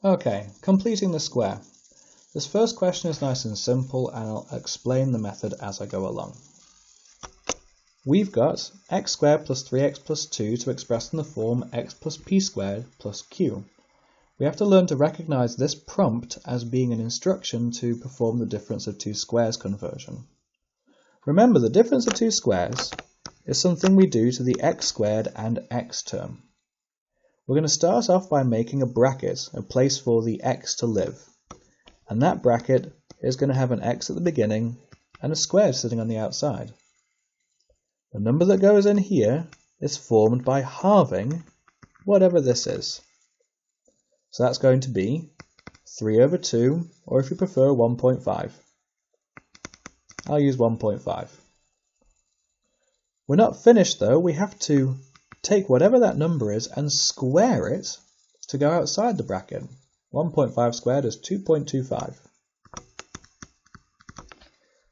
Okay, completing the square. This first question is nice and simple, and I'll explain the method as I go along. We've got x squared plus 3x plus 2 to express in the form x plus p squared plus q. We have to learn to recognize this prompt as being an instruction to perform the difference of two squares conversion. Remember, the difference of two squares is something we do to the x squared and x term. We're going to start off by making a bracket, a place for the x to live. And that bracket is going to have an x at the beginning and a square sitting on the outside. The number that goes in here is formed by halving whatever this is. So that's going to be 3 over 2, or if you prefer 1.5. I'll use 1.5. We're not finished though, we have to take whatever that number is and square it to go outside the bracket. 1.5 squared is 2.25.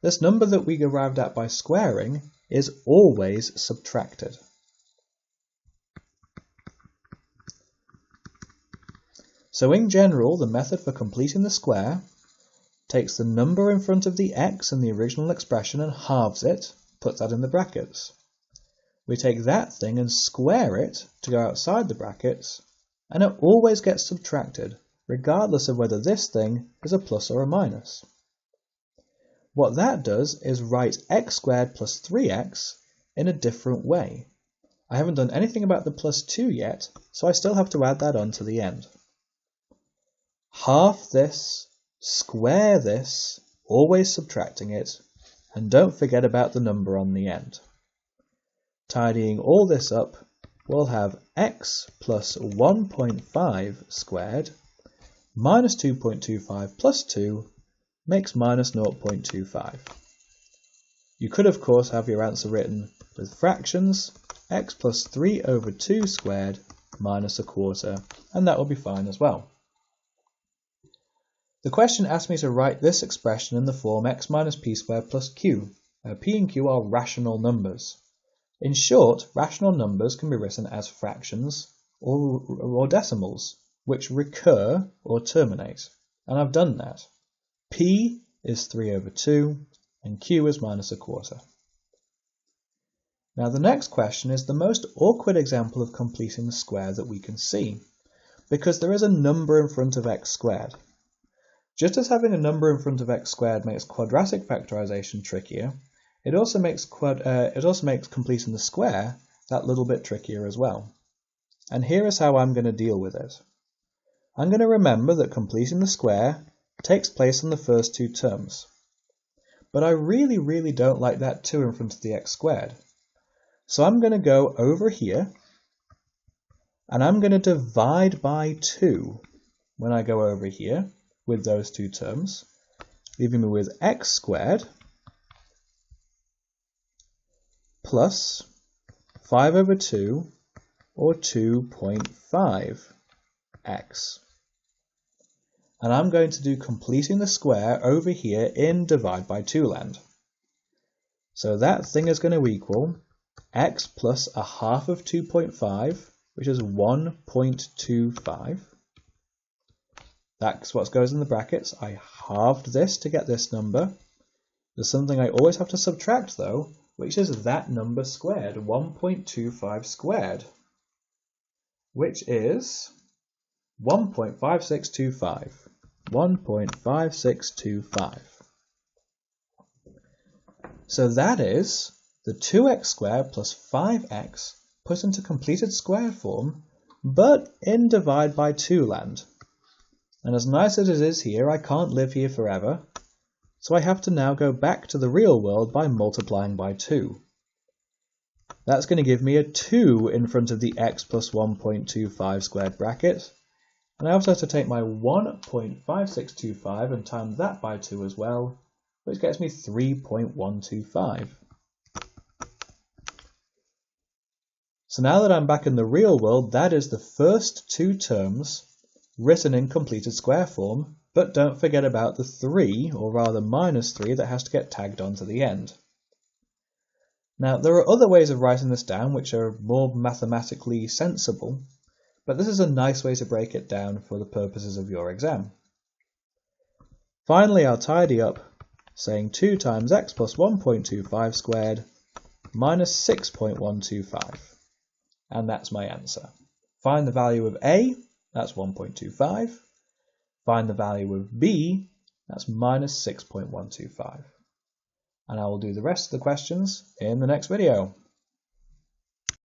This number that we arrived at by squaring is always subtracted. So in general, the method for completing the square takes the number in front of the x in the original expression and halves it, puts that in the brackets. We take that thing and square it to go outside the brackets, and it always gets subtracted, regardless of whether this thing is a plus or a minus. What that does is write x squared plus 3x in a different way. I haven't done anything about the plus 2 yet, so I still have to add that on to the end. Half this, square this, always subtracting it, and don't forget about the number on the end. Tidying all this up, we'll have x plus 1.5 squared minus 2.25 plus 2 makes minus 0.25. You could of course have your answer written with fractions, x plus 3 over 2 squared minus a quarter, and that will be fine as well. The question asked me to write this expression in the form x minus p squared plus q. P and q are rational numbers. In short, rational numbers can be written as fractions or decimals, which recur or terminate, and I've done that. P is 3 over 2, and q is minus a quarter. Now the next question is the most awkward example of completing the square that we can see, because there is a number in front of x squared. Just as having a number in front of x squared makes quadratic factorization trickier, it also makes completing the square that little bit trickier as well. And here is how I'm going to deal with it. I'm going to remember that completing the square takes place in the first two terms. But I really don't like that 2 in front of the x squared. So I'm going to go over here, and I'm going to divide by 2 when I go over here with those two terms, leaving me with x squared plus 5 over 2, or 2.5x. And I'm going to do completing the square over here in divide by 2 land. So that thing is going to equal x plus a half of 2.5, which is 1.25. That's what goes in the brackets. I halved this to get this number. There's something I always have to subtract though, which is that number squared, 1.25 squared, which is 1.5625. 1.5625. So that is the 2x squared plus 5x put into completed square form, but in divide by 2 land. And as nice as it is here, I can't live here forever, so I have to now go back to the real world by multiplying by 2. That's going to give me a 2 in front of the x plus 1.25 squared bracket, and I also have to take my 1.5625 and times that by 2 as well, which gets me 3.125. So now that I'm back in the real world, that is the first two terms written in completed square form, but don't forget about the 3, or rather minus 3, that has to get tagged on to the end. Now, there are other ways of writing this down which are more mathematically sensible, but this is a nice way to break it down for the purposes of your exam. Finally, I'll tidy up, saying 2 times x plus 1.25 squared minus 6.125. And that's my answer. Find the value of a, that's 1.25. Find the value of b, that's minus 6.125. And I will do the rest of the questions in the next video.